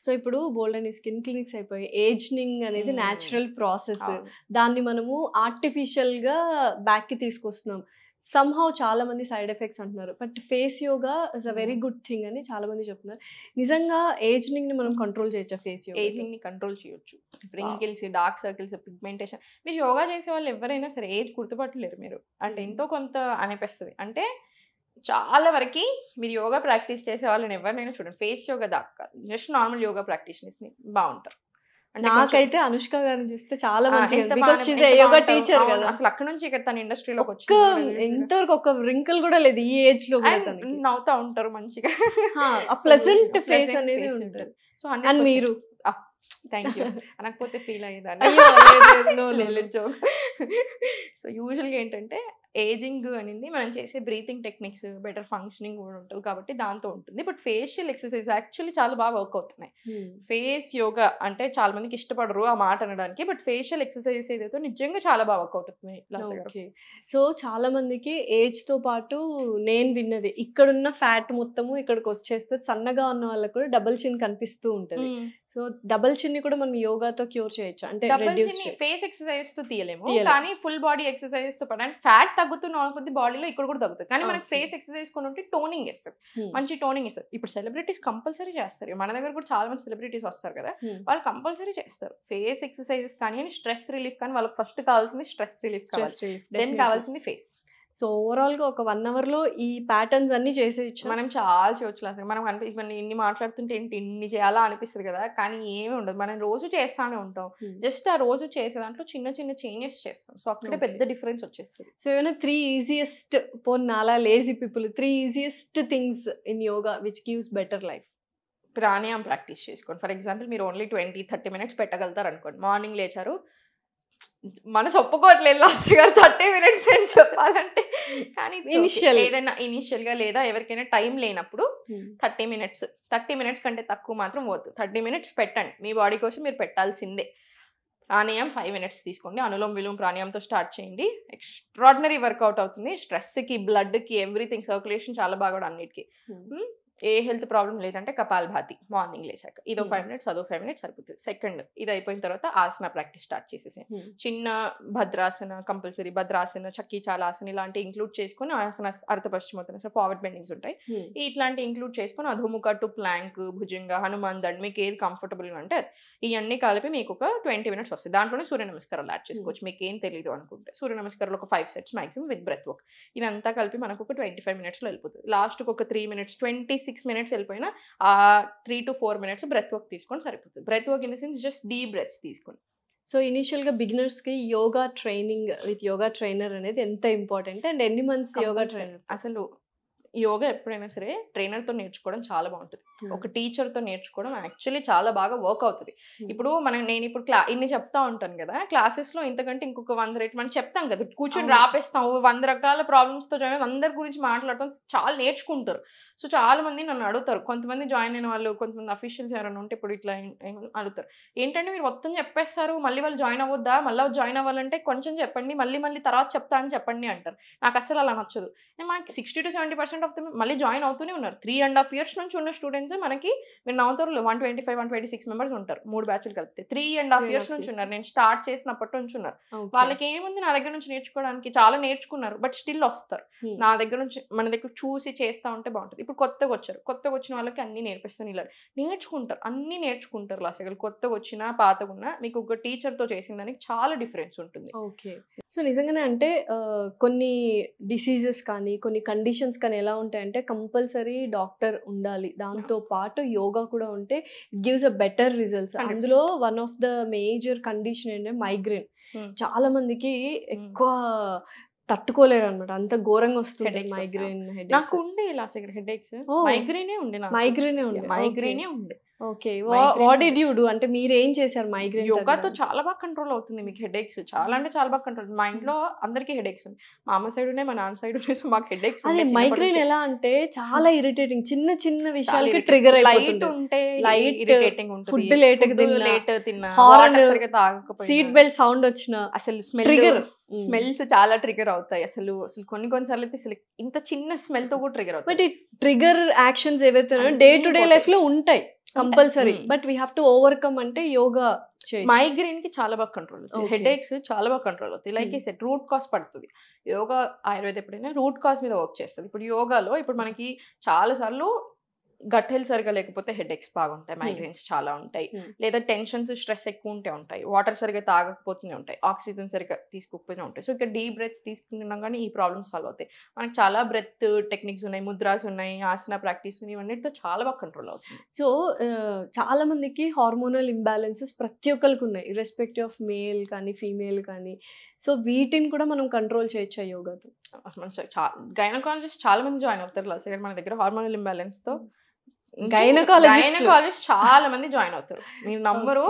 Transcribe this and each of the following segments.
So ఇప్పుడు బోల్డ్ అని skin clinics అయిపోయి ఏజ్నింగ్ అనేది న్యాచురల్ ప్రాసెస్, దాన్ని మనము ఆర్టిఫిషియల్ గా బ్యాక్ కి తీసుకొస్తున్నాం. సమ్హౌ చాలా మంది సైడ్ ఎఫెక్ట్స్ అంటున్నారు, but face yoga is a very good thing అని చాలా మంది చెప్తున్నారు. నిజంగా ఏజ్నింగ్ ని మనం కంట్రోల్ చేయొచ్చా? ఫేస్ యోగా ఏజింగ్ ని కంట్రోల్ చేయొచ్చు. రింకిల్స్, డార్క్ సర్కిల్స్, పిగ్మెంటేషన్, మీరు యోగా చేసే వాళ్ళు ఎవరైనా సరే ఏజ్ గుర్తుపట్టలేరు మీరు, అంటే ఎంతో కొంత అనిపిస్తుంది. అంటే చాలా వరకు మీరు యోగా ప్రాక్టీస్ చేసే వాళ్ళని ఎవరినైనా చూడండి, ఫేస్ యోగా దాకా జస్ట్ నార్మల్ యోగా ప్రాక్టీషనర్స్ ని బాగుంటారు. నాకైతే అనుష్క గారిని చూస్తే చాలా మంచిగా, because she is a yoga teacher కదా. అసలు అక్కడ నుంచి తన ఇండస్ట్రీలోకి వచ్చి ఎంతవరకు ఒక రింకిల్ కూడా లేదు ఈ ఏజ్ లో. నవ్వుతా ఉంటారు మంచిగా, ప్లెజెంట్ ఫేస్ అనేది ఉంటుంది. సో అండ్ మీరు థ్యాంక్ యూ అనకపోతే ఫీల్ అయ్యేదాన్ని. సో యూజువల్గా ఏంటంటే ఏజింగ్ అనేది మనం చేసే బ్రీతింగ్ టెక్నిక్స్, బెటర్ ఫంక్షనింగ్ కూడా ఉంటుంది కాబట్టి దాంతో ఉంటుంది. బట్ ఫేషియల్ ఎక్సర్సైజ్ యాక్చువల్లీ చాలా బాగా వర్క్ అవుతున్నాయి. ఫేస్ యోగా అంటే చాలా మందికి ఇష్టపడరు ఆ మాట అనడానికి, బట్ ఫేషియల్ ఎక్సర్సైజెస్ ఏదైతే నిజంగా చాలా బాగా వర్క్ అవుతుంది. సో చాలా మందికి ఏజ్ తో పాటు నేను విన్నది, ఇక్కడున్న ఫ్యాట్ మొత్తము ఇక్కడికి వచ్చేస్తే సన్నగా ఉన్న వాళ్ళకి కూడా డబుల్ చిన్ కనిపిస్తూ ఉంటుంది. సో డబుల్ చిన్ని కూడా మనం యోగాతో క్యూర్ చేయొచ్చు అంటే ఫేస్ ఎక్సర్సైజ్ తో తీయలేము, కానీ ఫుల్ బాడీ ఎక్సర్సైజ్ తో పాటు ఫ్యాట్ తగ్గుతున్న కొద్ది బాడీలో ఇక్కడ కూడా తగ్గుతుంది. కానీ మనకి ఫేస్ ఎక్సర్సైజ్ కొని ఉంటే టోనింగ్ ఇస్తారు, మంచి టోనింగ్ ఇస్తారు. ఇప్పుడు సెలబ్రిటీస్ కంపల్సరీ చేస్తారు, మన దగ్గర కూడా చాలా మంది సెలబ్రిటీస్ వస్తారు కదా, వాళ్ళు కంపల్సరీ చేస్తారు ఫేస్ ఎక్సర్సైజెస్. కానీ స్ట్రెస్ రిలీఫ్, కానీ వాళ్ళకి ఫస్ట్ కావాల్సింది స్ట్రెస్ రిలీఫ్, దెన్ కావాల్సింది ఫేస్. సో ఓవరాల్ గా ఒక 1 hour లో ఈ ప్యాటర్న్స్ అన్ని చేసేయచ్చు. మనం చాలా చేయొచ్చు అసలు. మనం అనిపిస్తుంది ఇన్ని మాట్లాడుతుంటే ఏంటి ఇన్ని చేయాలా అనిపిస్తుంది కదా, కానీ ఏమీ ఉండదు. మనం రోజు చేస్తానే ఉంటాం, జస్ట్ ఆ రోజు చేసే దాంట్లో చిన్న చిన్న చేంజెస్ చేస్తాం. సో అక్కడే పెద్ద డిఫరెన్స్ వచ్చేస్తుంది. సో ఏమైనా 3 ఈజియెస్ట్, నాలా lazy people 3 easiest things in yoga which gives better life? ప్రాణాయామం ప్రాక్టీస్ చేసుకోండి. ఫర్ ఎగ్జాంపుల్ మీరు ఓన్లీ 20-30 minutes పెట్టగలుగుతారు అనుకోండి. మార్నింగ్ లేచారు, మనసు ఒప్పుకోవట్లేదు లాస్ట్ గారు 30 minutes అని చెప్పాలంటే, కానీ ఏదైనా ఇనిషియల్ గా లేదా ఎవరికైనా టైం లేనప్పుడు 30 minutes కంటే తక్కువ మాత్రం వద్దు. 30 minutes పెట్టండి, మీ బాడీ కోసం మీరు పెట్టాల్సిందే. ప్రాణాయామం 5 minutes తీసుకోండి, అనులోమ విలోమ ప్రాణాయామంతో స్టార్ట్ చేయండి. ఎక్స్ట్రాడినరీ వర్కౌట్ అవుతుంది. స్ట్రెస్కి, బ్లడ్కి, ఎవ్రీథింగ్, సర్క్యులేషన్ చాలా బాగా అన్నిటికీ. ఏ హెల్త్ ప్రాబ్లం లేదంటే కపాలభాతి మార్నింగ్ లేచాక ఇదో 5 minutes, అదో 5 minutes సరిపోతుంది. సెకండ్ ఇది అయిపోయిన తర్వాత ఆసన ప్రాక్టీస్ స్టార్ట్ చేసేసాను. చిన్న భద్రాసన కంపల్సరీ, భద్రాసన, చక్కీ చాలాసన ఇలాంటి ఇంక్లూడ్ చేసుకొని ఆసన, అర్ధ పశ్చిమోత్తన, ఫార్వర్డ్ బెండింగ్స్ ఉంటాయి, ఇట్లాంటి ఇంక్లూడ్ చేసుకొని అధోముఖ టు ప్లాంక్, భుజంగ, హనుమాన్ దండ్, మీకు ఏది కంఫర్టబుల్గా అంటే ఇవన్నీ కలిపి మీకు ఒక 20 minutes వస్తాయి. దాంట్లోనే సూర్య నమస్కారాలు యాడ్ చేసుకోవచ్చు, మీకు ఏం తెలియదు అనుకుంటే. సూర్య నమస్కారాలు ఒక 5 sets maximum with breath work. ఇదంతా కలిపి మనకు ఒక 25 minutesలో వెళ్ళిపోతుంది. లాస్ట్కి ఒక 3 minutes, 26 minutes వెళ్ళిపోయినా ఆ 3 to 4 minutes బ్రెత్ వర్క్ తీసుకొని సరిపోతుంది. Breath work in the sense just deep breaths తీసుకోండి. సో ఇనిషియల్గా బిగినర్స్కి yoga training with yoga trainer అనేది ఎంత ఇంపార్టెంట్ అండ్ ఎన్ని మంత్స్ యోగా ట్రైనర్? అసలు యోగా ఎప్పుడైనా సరే ట్రైనర్తో నేర్చుకోవడం చాలా బాగుంటుంది. ఒక టీచర్తో నేర్చుకోవడం యాక్చువల్లీ చాలా బాగా వర్క్ అవుతుంది. ఇప్పుడు నేను ఇప్పుడు ఇన్ని చెప్తా ఉంటాను కదా, క్లాసెస్లో ఇంతకంటే ఇంకొక 100 రేట్ మనం చెప్తాం కదా, కూర్చొని రాపేస్తాం 100 రకాల ప్రాబ్లమ్స్తో జాయిన్, అందరి గురించి మాట్లాడతాం, చాలా నేర్చుకుంటారు. సో చాలా మంది నన్ను అడుగుతారు, కొంతమంది జాయిన్ అయిన వాళ్ళు, కొంతమంది అఫీషియల్స్ ఎవరైనా ఉంటే ఇప్పుడు ఇట్లా అడుగుతారు, ఏంటంటే మీరు మొత్తం చెప్పేస్తారు, మళ్ళీ వాళ్ళు జాయిన్ అవ్వద్దా, మళ్ళీ జాయిన్ అవ్వాలంటే కొంచెం చెప్పండి, మళ్ళీ తర్వాత చెప్తా అని చెప్పండి అంటారు. నాకు అసలు అలా నచ్చదు. మనకి 60 to 70% ఆఫ్ ద మళ్ళీ జాయిన్ అవుతూనే ఉన్నారు. 3.5 years నుంచి ఉన్న స్టూడెంట్స్ మనకి మీరు నవ్వుతారు 125-126 members ఉంటారు, 3 బ్యాచ్లు కలిపితే 3.5 years నుంచి ఉన్నారు. నేను స్టార్ట్ చేసినప్పటి నుంచి ఉన్నారు. వాళ్ళకి ఏముంది నా దగ్గర నుంచి నేర్చుకోవడానికి, చాలా నేర్చుకున్నారు, బట్ స్టిల్ వస్తారు నా దగ్గర నుంచి. మన దగ్గర చూసి చేస్తూ ఉంటే బాగుంటుంది. ఇప్పుడు కొత్తగా వచ్చారు, కొత్తగా వచ్చిన వాళ్ళకి అన్ని నేర్పిస్తాను, ఇలా నేర్చుకుంటారు, అన్ని నేర్చుకుంటారు. అసలు కొత్తగా వచ్చినా పాతగా ఉన్నా మీకు ఒక టీచర్తో చేసిన దానికి చాలా డిఫరెన్స్ ఉంటుంది. ఓకే. సో నిజంగానే అంటే కొన్ని డిసీజెస్ కానీ కొన్ని కండిషన్స్ కానీ ఎలా ఉంటాయంటే కంపల్సరీ డాక్టర్ ఉండాలి, దాంతో పాటు యోగా కూడా ఉంటే it gives a better results. అందులో one of the major condition ఏంటంటే మైగ్రేన్. చాలా మందికి ఎక్కువ తట్టుకోలేరు అనమాట, అంత ఘోరంగా వస్తుంది మైగ్రేన్. నాకు ఉండే ఇలా హెడేక్స్, మైగ్రేనే ఉండే. Okay, what did you do అంటే మీరు ఏం చేశారు? మైగ్రేన్ యోగాతో చాలా బాగా కంట్రోల్ అవుతుంది మీకు హెడేక్స్, చాలా అంటే చాలా బాగా కంట్రోల్. మా ఇంట్లో అందరికీ హెడేక్స్ ఉంది, మా అమ్మ సైడ్ ఉన్నాయి, మా నాన్న సైడ్ ఉన్నాయి. సో మాకు హెడేక్స్. అదే మైగ్రేన్ ఎలా అంటే చాలా ఇరిటేటింగ్, చిన్న చిన్న విషయాలకి ట్రిగర్ అయిపోతుంది. లైట్ ఇరిటేటింగ్ ఉంటుంది, ఫుడ్ లేట్ తిన్నా, హార్న్ సరిగ్గా తాగకపోయినా, సీట్ బెల్ట్ సౌండ్ వచ్చినా, అసలు స్మెల్స్ చాలా ట్రిగర్ అవుతాయి. అసలు కొన్నిసార్లు అయితే అసలు ఇంత చిన్న స్మెల్ తో కూడా ట్రిగర్ అవుతాయి. బట్ ఈ ట్రిగర్ యాక్షన్స్ ఏవైతే డే టు డే లైఫ్ లో ఉంటాయి, compulsory. But we have to overcome అంటే యోగా చేయొచ్చు. మైగ్రేన్ కి చాలా బాగా కంట్రోల్ అవుతుంది, హెడ్ ఏక్స్ చాలా బాగా కంట్రోల్ అవుతాయి. లైక్ ఈ సెట్ రూట్ కాజ్ పడుతుంది. యోగా ఆయుర్వేద ఎప్పుడైనా రూట్ కాజ్ మీద వర్క్ చేస్తుంది. ఇప్పుడు యోగాలో ఇప్పుడు మనకి చాలా సార్లు గట్ హెల్త్ సరిగా లేకపోతే హెడ్ ఎక్స్ బాగుంటాయి, మైగ్రేన్స్ చాలా ఉంటాయి, లేదా టెన్షన్స్ స్ట్రెస్ ఎక్కువ ఉంటాయి, వాటర్ సరిగా తాగకపోతూనే ఉంటాయి, ఆక్సిజన్ సరిగా తీసుకోకపోతూనే ఉంటాయి. సో ఇక్కడ డీప్ బ్రెత్స్ తీసుకున్నాం కానీ ఈ ప్రాబ్లమ్స్ సాల్వ్ అవుతాయి. మనకి చాలా బ్రెత్ టెక్నిక్స్ ఉన్నాయి, ముద్రాస్ ఉన్నాయి, ఆసన ప్రాక్టీస్ ఉన్నాయి, ఇవన్నిటితో చాలా బాగా కంట్రోల్ అవుతుంది. సో చాలా మందికి హార్మోనల్ ఇంబ్యాలెన్సెస్ ప్రతి ఒక్కరికి ఉన్నాయి, ఇర్రెస్పెక్టివ్ ఆఫ్ మేల్ కానీ ఫీమేల్ కానీ. సో వీటిని కూడా మనం కంట్రోల్ చేయొచ్చు యోగాతో. గైనకాలజిస్ట్ చాలా మంది జాయిన్ అవుతారు లాస్ట్ ఇయర్ మన దగ్గర హార్మోనల్ ఇంబ్యాలెన్స్ తో. గైనకాలజిస్ట్ చాలా మంది జాయిన్ అవుతారు, మీరు నమ్మరు.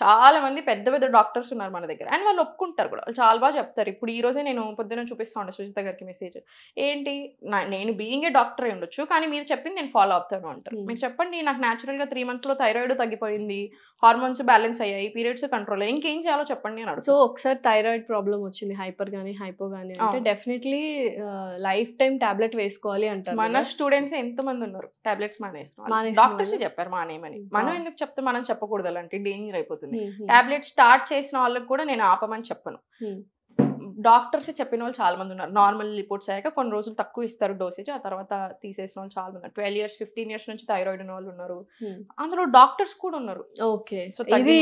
చాలా మంది పెద్ద పెద్ద డాక్టర్స్ ఉన్నారు మన దగ్గర, అండ్ వాళ్ళు ఒప్పుకుంటారు కూడా, వాళ్ళు చాలా బాగా చెప్తారు. ఇప్పుడు ఈ రోజే నేను పొద్దున్న చూపిస్తా ఉండే సుజిత గారికి మెసేజ్, ఏంటి నేను బీయింగ్ ఏ డాక్టర్ అయి ఉండొచ్చు కానీ మీరు చెప్పింది నేను ఫాలో అవుతాను అంటారు. మీరు చెప్పండి, నాకు న్యాచురల్ గా 3 months లో థైరాయిడ్ తగ్గిపోయింది, హార్మోన్స్ బ్యాలెన్స్ అయ్యాయి, పీరియడ్స్ కంట్రోల్ అయ్యాయి, ఇంకేం చేయాలో చెప్పండి అని అడుగుతారు. సో ఒకసారి థైరాయిడ్ ప్రాబ్లం వచ్చింది, హైపర్ కానీ హైపో కానీ అంటే డెఫినెట్లీ లైఫ్ టైం టాబ్లెట్ వేసుకోవాలి అంటారు. మన స్టూడెంట్స్ ఎంత మంది ఉన్నారు టాబ్లెట్స్ మానేసిన, డాక్టర్స్ చెప్పారు మానేయమని. మనం ఎందుకు చెప్తే మనం చెప్పకూడదు, అలాంటి డేంజర్ అయిపోతుంది. టాబ్లెట్ స్టార్ట్ చేసిన వాళ్ళకి కూడా నేను ఆపమని చెప్పను. డాక్టర్స్ చెప్పిన వాళ్ళు చాలా మంది ఉన్నారు. నార్మల్ రిపోర్ట్స్ అయ్యాక కొన్ని రోజులు తక్కువ ఇస్తారు డోసేజ్, ఆ తర్వాత తీసేసిన వాళ్ళు చాలా మంది. 12 years 15 years నుంచి థైరాయిడ్ ఉన్న వాళ్ళు ఉన్నారు, అందులో డాక్టర్స్ కూడా ఉన్నారు. ఓకే, సో ఇది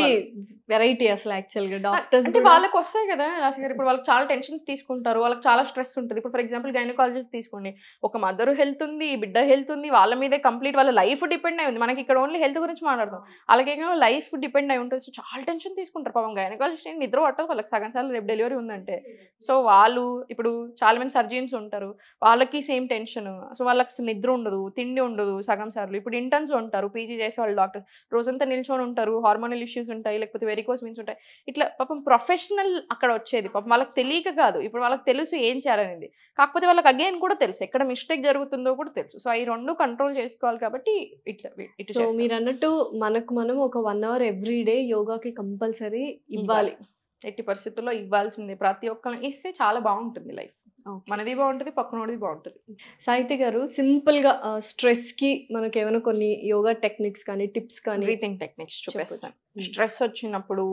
వెరైటీ అసలు యాక్చువల్ గా డాక్టర్స్ అంటే వాళ్ళకి వస్తాయి కదా రాశి గారు. ఇప్పుడు వాళ్ళకి చాలా టెన్షన్స్ తీసుకుంటారు, వాళ్ళకి చాలా స్ట్రెస్ ఉంటుంది. ఇప్పుడు ఫర్ ఎగ్జాంపుల్ గైనకాలజిస్ట్ తీసుకోండి, ఒక మదర్ హెల్త్ ఉంది, బిడ్డ హెల్త్ ఉంది, వాళ్ళ మీదే కంప్లీట్ వాళ్ళ లైఫ్ డిపెండ్ అయి ఉంది. మనకి ఇక్కడ ఓన్లీ హెల్త్ గురించి మాట్లాడతాం, అలాగే లైఫ్ డిపెండ్ అయి ఉంటుంది. సో చాలా టెన్షన్ తీసుకుంటారు పాపం. గైనకాలజిస్ట్ నిద్ర పట్టదు వాళ్ళకి, సగం సార్లు రేపు డెలివరీ ఉందంటే. సో వాళ్ళు ఇప్పుడు చాలా మంది సర్జన్స్ ఉంటారు, వాళ్ళకి సేమ్ టెన్షన్. సో వాళ్ళకి నిద్ర ఉండదు, తిండి ఉండదు సగం సార్లు. ఇప్పుడు ఇంటర్న్స్ ఉంటారు, పీజీ చేసే వాళ్ళు డాక్టర్ రోజంతా నిల్చొని ఉంటారు, హార్మోనల్ ఇష్యూస్ ఉంటాయి, లేకపోతే వెరికోస్ వెయిన్స్ ఉంటాయి. ఇట్లా పాపం ప్రొఫెషనల్ అక్కడ వచ్చేది పాపం వాళ్ళకి తెలియక కాదు, ఇప్పుడు వాళ్ళకి తెలుసు ఏం చేయాలనేది, కాకపోతే వాళ్ళకి అగైన్ కూడా తెలుసు ఎక్కడ మిస్టేక్ జరుగుతుందో కూడా తెలుసు. సో ఈ రెండు కంట్రోల్ చేసుకోవాలి కాబట్టి ఇట్లా. సో మీరు అన్నట్టు మనకు మనం ఒక 1 hour ఎవ్రీ డే యోగాకి కంపల్సరీ ఇవ్వాలి, ఎట్టి పరిస్థితుల్లో ఇవ్వాల్సిందే. ప్రతి ఒక్కరు ఇస్తే చాలా బాగుంటుంది లైఫ్, మనది బాగుంటుంది, పక్కనోడిది బాగుంటుంది. సాహితి గారు, సింపుల్ గా స్ట్రెస్ కి మనకి ఏమైనా కొన్ని యోగా టెక్నిక్స్ కానీ టిప్స్ కానీ బ్రీతింగ్ టెక్నిక్స్ చూపిస్తాను. స్ట్రెస్ వచ్చినప్పుడు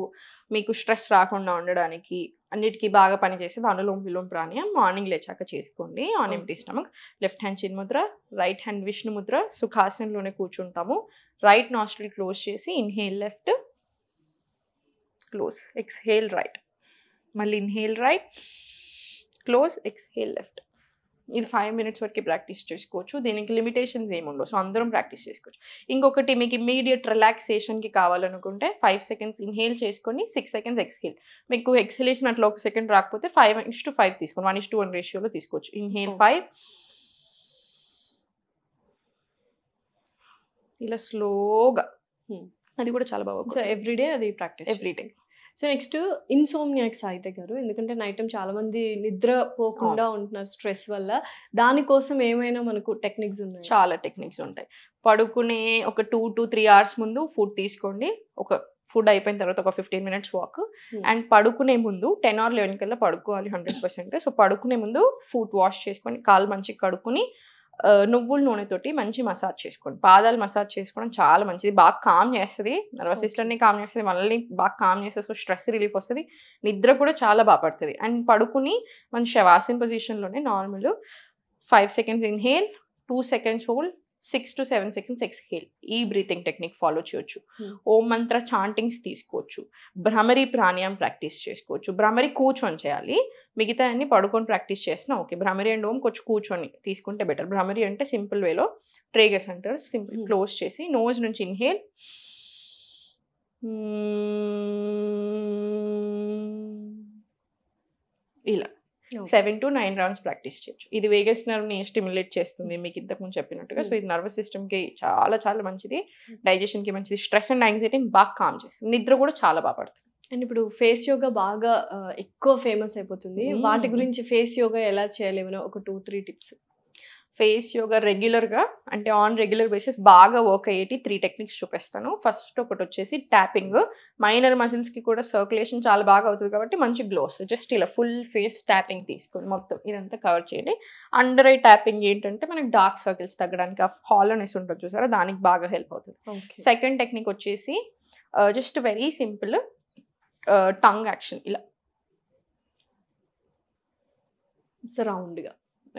మీకు స్ట్రెస్ రాకుండా ఉండడానికి అన్నిటికీ బాగా పనిచేసేది అనులోమ విలోమ ప్రాణాయామం. మార్నింగ్ లేచాక చేసుకోండి on empty stomach. Left hand chin mudra, right hand Vishnu mudra, సుఖాసనంలోనే కూర్చుంటాము. రైట్ నాస్ట్రిల్ క్లోజ్ చేసి inhale left, close, exhale right, మళ్ళీ inhale right, close, exhale left. ఇది 5 minutes వరకు ప్రాక్టీస్ చేసుకోవచ్చు, దీనికి లిమిటేషన్స్ ఏమి ఉండవు. సో అందరం ప్రాక్టీస్ చేసుకోవచ్చు. ఇంకొకటి మీకు ఇమ్మీడియట్ రిలాక్సేషన్కి కావాలనుకుంటే 5 seconds ఇన్హేల్ చేసుకొని 6 seconds ఎక్స్హేల్. మీకు ఎక్స్హలేషన్ అట్లా 1 second రాకపోతే 5:5 తీసుకోండి, 1:1 రేషియోలో తీసుకోవచ్చు. ఇన్హేల్ 5, ఇలా స్లోగా, అది కూడా చాలా బాగా. సో ఎవ్రీడే అది ప్రాక్టీస్, ఎవ్రీడే. సో నెక్స్ట్ ఇన్సోమ్నియాక్ సాహిత్య గారు, ఎందుకంటే నైట్ టైం చాలా మంది నిద్ర పోకుండా ఉంటున్నారు స్ట్రెస్ వల్ల, దానికోసం ఏమైనా మనకు టెక్నిక్స్ ఉన్నాయి? చాలా టెక్నిక్స్ ఉంటాయి. పడుకునే ఒక 2 to 3 hours ముందు ఫుడ్ తీసుకోండి. ఫుడ్ అయిపోయిన తర్వాత ఒక 15 minutes వాక్, అండ్ పడుకునే ముందు 10 or 11 కల్లా పడుకోవాలి 100%. సో పడుకునే ముందు ఫుట్ వాష్ చేసుకొని కాళ్ళు మంచిగా కడుక్కొని నువ్వుల నూనెతోటి మంచి మసాజ్ చేసుకోండి. పాదాలు మసాజ్ చేసుకోవడం చాలా మంచిది, బాగా కామ్ చేస్తుంది, నర్వస్ సిస్టమ్ని కామ్ చేస్తుంది, మనల్ని బాగా కామ్ చేస్తుంది. సో స్ట్రెస్ రిలీఫ్ వస్తుంది, నిద్ర కూడా చాలా బాగా పడుతుంది. అండ్ పడుకుని మంచి శవాసన్ పొజిషన్లోనే normal 5 seconds inhale, 2 seconds hold, 6 to 7 seconds exhale. ఈ బ్రీతింగ్ టెక్నిక్ ఫాలో చేయొచ్చు. ఓం మంత్ర చాంటింగ్స్ తీసుకోవచ్చు. భ్రమరి ప్రాణాయామం ప్రాక్టీస్ చేసుకోవచ్చు. భ్రమరి కూర్చొని చేయాలి, మిగతా అన్ని పడుకొని ప్రాక్టీస్ చేసినా ఓకే. భ్రమరి అండ్ ఓం కొంచెం కూర్చొని తీసుకుంటే బెటర్. భ్రమరి అంటే సింపుల్ వేలో ట్రేగస్ అంటారు. సింపుల్ క్లోజ్ చేసి నోజ్ నుంచి ఇన్హేల్, ఇలా 7 to 9 rounds ప్రాక్టీస్ చేయొచ్చు. ఇది వేగస్ నర్వ్ని స్టిమ్యులేట్ చేస్తుంది మీకు ఇంతకుముందు చెప్పినట్టుగా. సో ఇది నర్వస్ సిస్టమ్కి చాలా చాలా మంచిది, డైజెషన్కి మంచిది, స్ట్రెస్ అండ్ యాంగ్జైటీని బాగా కామ్ చేస్తుంది, నిద్ర కూడా చాలా బాగా పడుతుంది. అండ్ ఇప్పుడు ఫేస్ యోగా బాగా ఎక్కువ ఫేమస్ అయిపోతుంది, వాటి గురించి ఫేస్ యోగా ఎలా చేయాలి ఏమైనా ఒక 2-3 టిప్స్? ఫేస్ యోగా రెగ్యులర్గా అంటే ఆన్ రెగ్యులర్ బేసిస్ బాగా వర్క్ అయ్యేటి 3 టెక్నిక్స్ చూపిస్తాను. ఫస్ట్ ఒకటి వచ్చేసి ట్యాపింగ్. మైనర్ మసిల్స్కి కూడా సర్క్యులేషన్ చాలా బాగా అవుతుంది కాబట్టి మంచి గ్లో వస్తుంది. జస్ట్ ఇలా ఫుల్ ఫేస్ ట్యాపింగ్ తీసుకొని మొత్తం ఇదంతా కవర్ చేయండి. అండర్ ఐ ట్యాపింగ్ ఏంటంటే మనకి డార్క్ సర్కిల్స్ తగ్గడానికి, ఆ హాలోనెస్ ఉంటుంది చూసారా, దానికి బాగా హెల్ప్ అవుతుంది. సెకండ్ టెక్నిక్ వచ్చేసి just very simple tongue action. ఇలా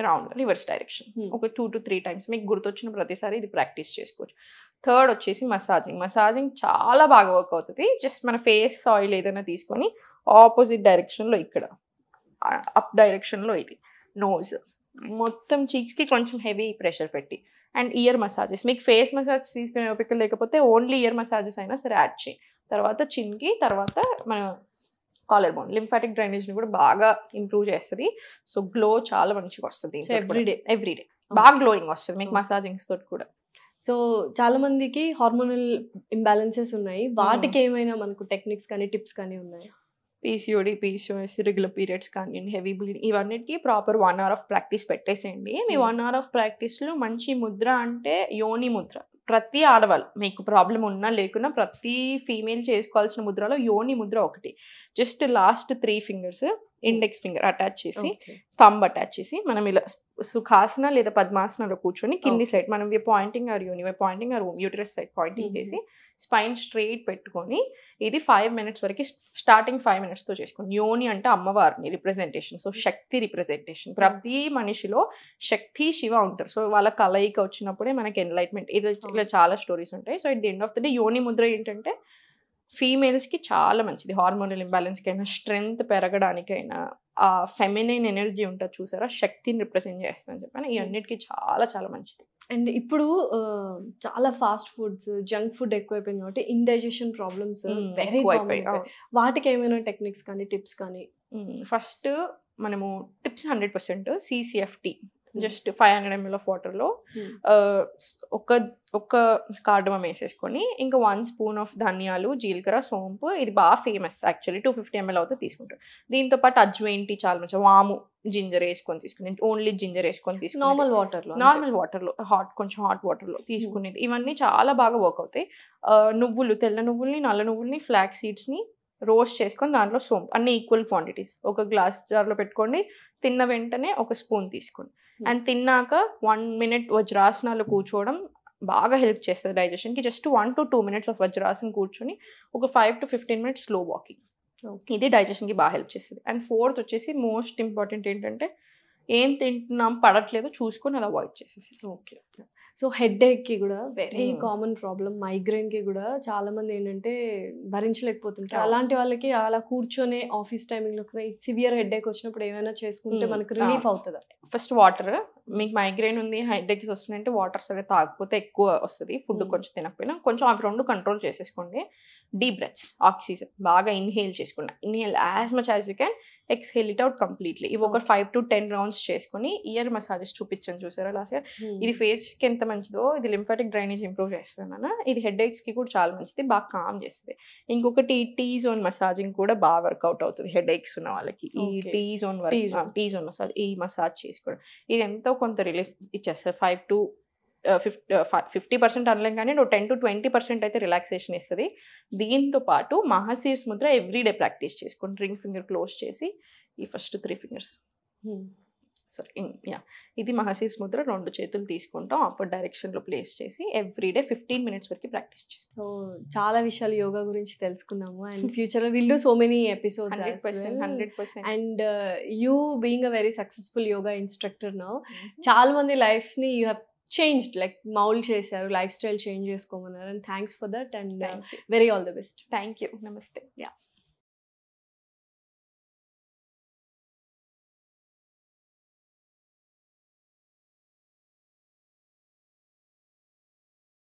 రౌండ్ రివర్స్ డైరెక్షన్ ఒక 2 to 3 టైమ్స్ మీకు గుర్తొచ్చిన ప్రతిసారి ఇది ప్రాక్టీస్ చేసుకోవచ్చు. థర్డ్ వచ్చేసి మసాజింగ్ చాలా బాగా వర్క్ అవుతుంది. జస్ట్ మన ఫేస్ ఆయిల్ ఏదైనా తీసుకొని ఆపోజిట్ డైరెక్షన్లో, ఇక్కడ అప్ డైరెక్షన్లో ఇది నోజ్ మొత్తం చీక్స్కి కొంచెం హెవీ ప్రెషర్ పెట్టి, అండ్ ఇయర్ మసాజెస్. మీకు ఫేస్ మసాజ్ తీసుకునే ఓపిక లేకపోతే ఓన్లీ ఇయర్ మసాజెస్ అయినా సరే యాడ్ చేయండి. తర్వాత చిన్కి, తర్వాత మన కాలర్ బోన్ లింఫాటిక్ డ్రైనేజ్ని కూడా బాగా ఇంప్రూవ్ చేస్తుంది. సో గ్లో చాలా మంచిగా వస్తుంది. ఎవ్రీడే బాగా గ్లోయింగ్ వస్తుంది మీకు మసాజింగ్స్ తోటి కూడా. సో చాలా మందికి హార్మోనల్ ఇంబ్యాలెన్సెస్ ఉన్నాయి. వాటికి ఏమైనా మనకు టెక్నిక్స్ కానీ టిప్స్ కానీ ఉన్నాయి? PCOD, PCOS, రెగ్యులర్ పీరియడ్స్ కానీ, హెవీ బ్లీడింగ్, ఇవన్నిటికీ ప్రాపర్ 1 hour ఆఫ్ ప్రాక్టీస్ పెట్టేసేయండి. మీ 1 hour ఆఫ్ ప్రాక్టీస్లో మంచి ముద్ర అంటే యోని ముద్ర. ప్రతి ఆడవాళ్ళు మీకు ప్రాబ్లం ఉన్నా లేకున్నా ప్రతి ఫీమేల్ చేసుకోవాల్సిన ముద్రలో యోని ముద్ర ఒకటి. Just last 3 fingers index finger attach చేసి, థంబ్ అటాచ్ చేసి, మనం ఇలా సుఖాసన లేదా పద్మాసనలో కూర్చొని కింది సైడ్ మనం పాయింటింగ్ ఆర్ యోని, pointing or uterus side pointing చేసి స్పైన్ స్ట్రైట్ పెట్టుకొని ఇది 5 minutes వరకు, స్టార్టింగ్ 5 minutesతో చేసుకోండి. యోని అంటే అమ్మవారిని రిప్రజెంటేషన్, సో శక్తి రిప్రజెంటేషన్. ప్రతి మనిషిలో శక్తి శివ ఉంటారు. సో వాళ్ళ కలయిక వచ్చినప్పుడే మనకి ఎన్లైట్మెంట్. ఇలా చాలా స్టోరీస్ ఉంటాయి. So at the end of the day యోని ముద్ర ఏంటంటే ఫీమేల్స్కి చాలా మంచిది. హార్మోనల్ ఇంబ్యాలెన్స్కి అయినా, స్ట్రెంగ్త్ పెరగడానికైనా, ఆ ఫెమినైన్ ఎనర్జీ ఉంటుంది చూసారా, శక్తిని రిప్రజెంట్ చేస్తుందని చెప్పాను. ఈ అన్నిటికీ చాలా చాలా మంచిది. అండ్ ఇప్పుడు చాలా ఫాస్ట్ ఫుడ్స్, జంక్ ఫుడ్ ఎక్కువైపోయింది కాబట్టి ఇండైజెషన్ ప్రాబ్లమ్స్ వెరీ కామన్. వాటికి ఏమైనా టెక్నిక్స్ కానీ టిప్స్ కానీ? ఫస్ట్ మనము tips 100% CCFT. Just 500 ml of వాటర్లో ఒక కార్డమం వేసేసుకొని, ఇంకా 1 spoon ఆఫ్ ధనియాలు, జీలకర్ర, సోంపు. ఇది బాగా ఫేమస్ యాక్చువల్లీ. 250 ml అవుతే తీసుకుంటారు. దీంతో పాటు అజ్వైన్ టీ చాలా మంచిగా, వాము, జింజర్ వేసుకొని తీసుకుని, ఓన్లీ జింజర్ వేసుకొని తీసుకుని నార్మల్ వాటర్లో కొంచెం హాట్ వాటర్లో తీసుకునేది. ఇవన్నీ చాలా బాగా వర్క్ అవుతాయి. నువ్వులు, తెల్ల నువ్వుల్ని, నల్ల నువ్వుల్ని, ఫ్లాక్ సీడ్స్ని రోస్ట్ చేసుకొని దాంట్లో సోంపు, అన్ని ఈక్వల్ క్వాంటిటీస్ ఒక గ్లాస్ జార్లో పెట్టుకోండి. తిన్న వెంటనే ఒక స్పూన్ తీసుకోండి. అండ్ తిన్నాక 1 minute వజ్రాసనాలు కూర్చోవడం బాగా హెల్ప్ చేస్తుంది డైజెషన్కి. జస్ట్ 1 to 2 minutes ఆఫ్ వజ్రాసనం కూర్చొని ఒక 5 to 15 minutes స్లో వాకింగ్. ఇది డైజెషన్కి బాగా హెల్ప్ చేస్తుంది. అండ్ ఫోర్త్ వచ్చేసి మోస్ట్ ఇంపార్టెంట్ ఏంటంటే, ఏం తింటున్నాం పడట్లేదు చూసుకొని అది అవాయిడ్ చేసేసి. ఓకే. సో హెడ్ఏక్కి కూడా వెరీ కామన్ ప్రాబ్లం. మైగ్రేన్కి కూడా చాలా మంది ఏంటంటే భరించలేకపోతుంటారు. అలాంటి వాళ్ళకి అలా కూర్చొని ఆఫీస్ టైమింగ్లో సివియర్ హెడ్ఏక్ వచ్చినప్పుడు ఏమైనా చేసుకుంటే మనకు రిలీఫ్ అవుతుందా? First water. మీకు మైగ్రేన్ ఉంది, హెడ్ఏక్స్ వస్తున్నాయంటే వాటర్ సరిగ్గా తాగకపోతే ఎక్కువ వస్తుంది. ఫుడ్ కొంచెం తినకపోయినా కొంచెం అవి 2 కంట్రోల్ చేసేసుకోండి. డీప్ బ్రెత్స్, ఆక్సిజన్ బాగా ఇన్హేల్ చేసుకోండి. Inhale as much as you can, exhale it out completely. ఇవి ఒక 5 to 10 rounds చేసుకొని, ఇయర్ మసాజెస్ చూపించాను చూసారా లాస్ట్ ఇయర్, ఇది ఫేస్కి ఎంత మంచిదో, ఇది లింఫాటిక్ డ్రైనేజ్ ఇంప్రూవ్ చేస్తుంది. ఇది హెడ్ఏక్స్కి కూడా చాలా మంచిది, బాగా కామ్ చేస్తుంది. ఇంకొకటి టీ జోన్ మసాజింగ్ కూడా బాగా వర్కౌట్ అవుతుంది హెడ్ఏక్స్ ఉన్న వాళ్ళకి. ఈ టీ జోన్ మసాజ్, ఈ మసాజ్ చేసుకోవడం ఇది ఎంతో కొంత రిలీఫ్ ఇచ్చేస్తుంది. 5 to 50% అనలేం కానీ 10 to 20% అయితే రిలాక్సేషన్ ఇస్తుంది. దీంతో పాటు మహాశీర్స్ ముద్ర ఎవ్రీడే ప్రాక్టీస్ చేసుకోండి. రింగ్ ఫింగర్ క్లోజ్ చేసి ఈ ఫస్ట్ 3 fingers, ఇది మహాశీర్స్ ముద్ర 2 చేతులు తీసుకుంటాం, అప్పర్ డైరెక్షన్లో ప్లేస్ చేసి ఎవ్రీడే 15 minutes వరకు ప్రాక్టీస్ చేస్తాం. సో చాలా విషయాలు యోగా గురించి తెలుసుకున్నాము. అండ్ ఫ్యూచర్లో will do so many episodes. 100%. And you being a very successful yoga instructor now, చాలా మంది లైఫ్స్ని you have changed, like mould చేశారు, లైఫ్ స్టైల్ చేంజ్ చేసుకోమన్నారు. And thanks for that. And very all the best. Thank you. Namaste. Yeah.